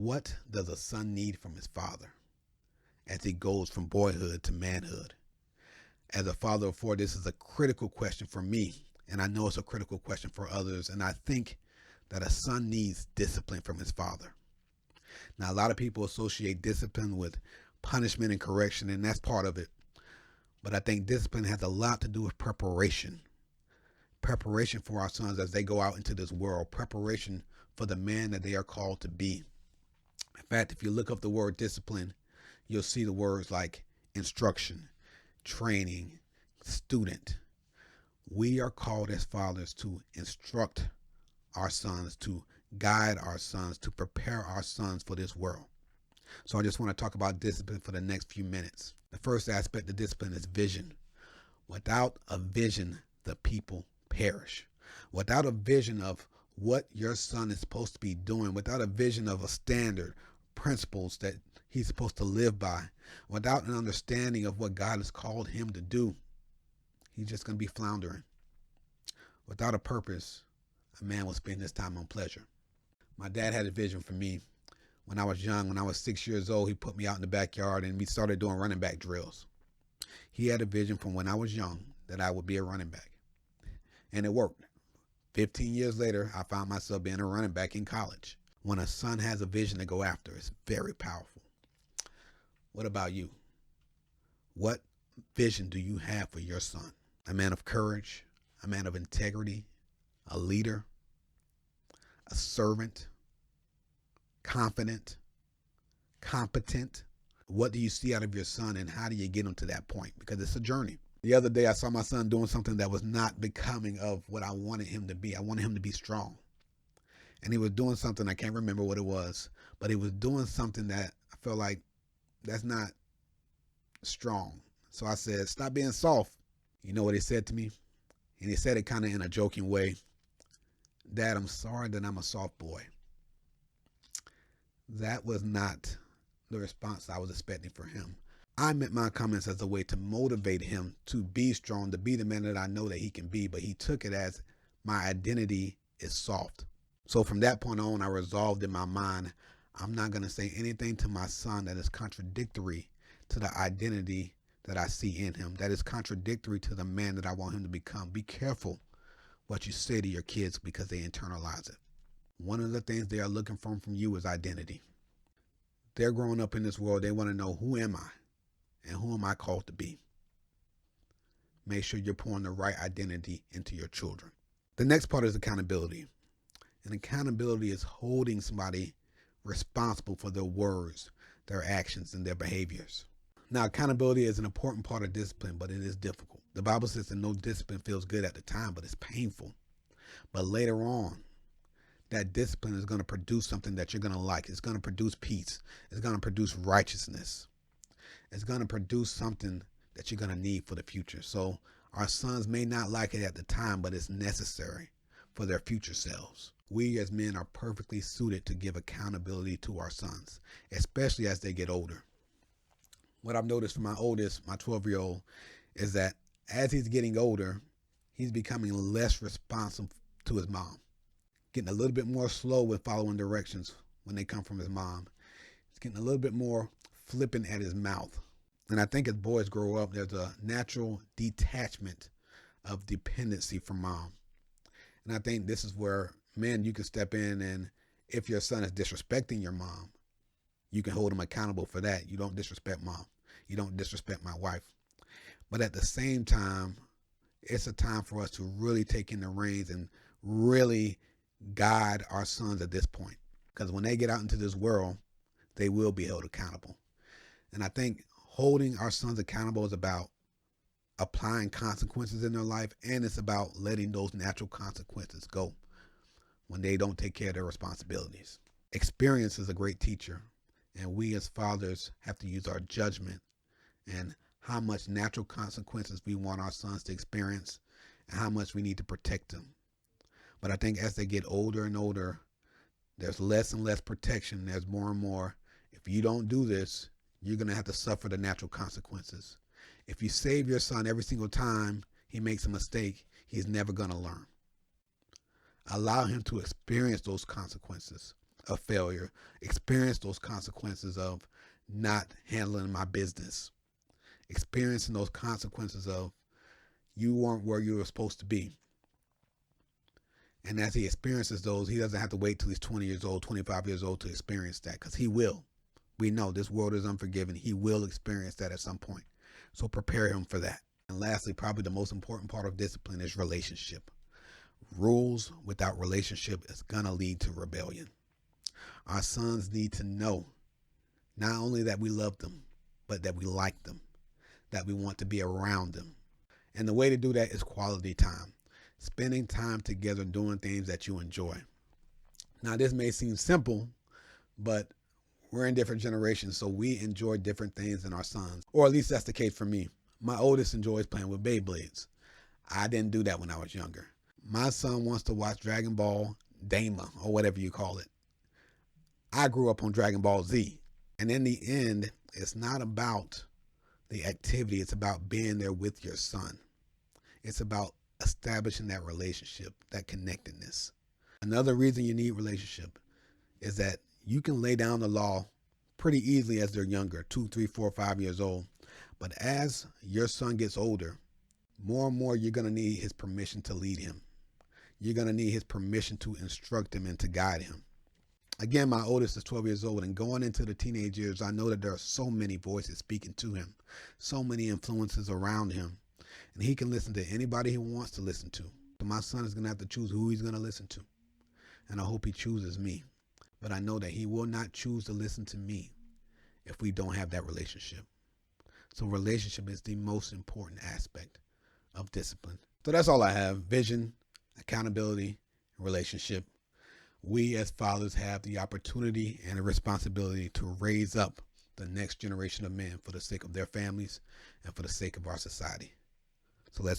What does a son need from his father as he goes from boyhood to manhood? As a father of four, this is a critical question for me, and I know it's a critical question for others. And I think that a son needs discipline from his father. Now, a lot of people associate discipline with punishment and correction, and that's part of it. But I think discipline has a lot to do with preparation. Preparation for our sons as they go out into this world, preparation for the man that they are called to be. In fact, if you look up the word discipline, you'll see the words like instruction, training, student. We are called as fathers to instruct our sons, to guide our sons, to prepare our sons for this world. So I just want to talk about discipline for the next few minutes. The first aspect of discipline is vision. Without a vision, the people perish. Without a vision of what your son is supposed to be doing, without a vision of a standard, principles that he's supposed to live by, without an understanding of what God has called him to do, he's just going to be floundering. Without a purpose, a man will spend his time on pleasure. My dad had a vision for me when I was young. When I was 6 years old, he put me out in the backyard and we started doing running back drills. He had a vision from when I was young that I would be a running back. And it worked. 15 years later, I found myself being a running back in college. When a son has a vision to go after, it's very powerful. What about you? What vision do you have for your son? A man of courage, a man of integrity, a leader, a servant, confident, competent. What do you see out of your son and how do you get him to that point? Because it's a journey. The other day I saw my son doing something that was not becoming of what I wanted him to be. I wanted him to be strong. And he was doing something, I can't remember what it was, but he was doing something that I felt like that's not strong. So I said, stop being soft. You know what he said to me? And he said it kind of in a joking way. Dad, I'm sorry that I'm a soft boy. That was not the response I was expecting for him. I meant my comments as a way to motivate him to be strong, to be the man that I know that he can be, but he took it as my identity is soft. So from that point on, I resolved in my mind, I'm not going to say anything to my son that is contradictory to the identity that I see in him, that is contradictory to the man that I want him to become. Be careful what you say to your kids because they internalize it. One of the things they are looking for from you is identity. They're growing up in this world. They want to know, who am I and who am I called to be? Make sure you're pouring the right identity into your children. The next part is accountability. And accountability is holding somebody responsible for their words, their actions, and their behaviors. Now, accountability is an important part of discipline, but it is difficult. The Bible says that no discipline feels good at the time, but it's painful. But later on, that discipline is going to produce something that you're going to like. It's going to produce peace. It's going to produce righteousness. It's going to produce something that you're going to need for the future. So our sons may not like it at the time, but it's necessary for their future selves. We as men are perfectly suited to give accountability to our sons, especially as they get older. What I've noticed from my oldest, my 12-year-old, is that as he's getting older, he's becoming less responsive to his mom, getting a little bit more slow with following directions when they come from his mom. He's getting a little bit more flippant at his mouth. And I think as boys grow up, there's a natural detachment of dependency from mom. And I think this is where, men, you can step in, and if your son is disrespecting your mom, you can hold him accountable for that. You don't disrespect mom. You don't disrespect my wife. But at the same time, it's a time for us to really take in the reins and really guide our sons at this point. Because when they get out into this world, they will be held accountable. And I think holding our sons accountable is about applying consequences in their life, and it's about letting those natural consequences go when they don't take care of their responsibilities. Experience is a great teacher, and we as fathers have to use our judgment and how much natural consequences we want our sons to experience and how much we need to protect them. But I think as they get older and older, there's less and less protection. There's more and more, if you don't do this, you're going to have to suffer the natural consequences. If you save your son every single time he makes a mistake, he's never going to learn. Allow him to experience those consequences. of failure, experienced those consequences of not handling my business, experiencing those consequences of you weren't where you were supposed to be. And as he experiences those, he doesn't have to wait till he's 20 years old, 25 years old to experience that, because he will. We know this world is unforgiving. He will experience that at some point. So prepare him for that. And lastly, probably the most important part of discipline is relationship. Rules without relationship is going to lead to rebellion. Our sons need to know not only that we love them, but that we like them, that we want to be around them. And the way to do that is quality time. Spending time together doing things that you enjoy. Now, this may seem simple, but we're in different generations, so we enjoy different things than our sons. Or at least that's the case for me. My oldest enjoys playing with Beyblades. I didn't do that when I was younger. My son wants to watch Dragon Ball Daima, or whatever you call it. I grew up on Dragon Ball Z. And in the end, it's not about the activity. It's about being there with your son. It's about establishing that relationship, that connectedness. Another reason you need relationship is that you can lay down the law pretty easily as they're younger, 2, 3, 4, 5 years old. But as your son gets older, more and more you're going to need his permission to lead him. You're going to need his permission to instruct him and to guide him. Again, my oldest is 12 years old, and going into the teenage years, I know that there are so many voices speaking to him, so many influences around him, and he can listen to anybody he wants to listen to. So my son is going to have to choose who he's going to listen to, and I hope he chooses me. But I know that he will not choose to listen to me if we don't have that relationship. So relationship is the most important aspect of discipline. So that's all I have: vision, accountability, relationship. We as fathers have the opportunity and the responsibility to raise up the next generation of men for the sake of their families and for the sake of our society. So let's go.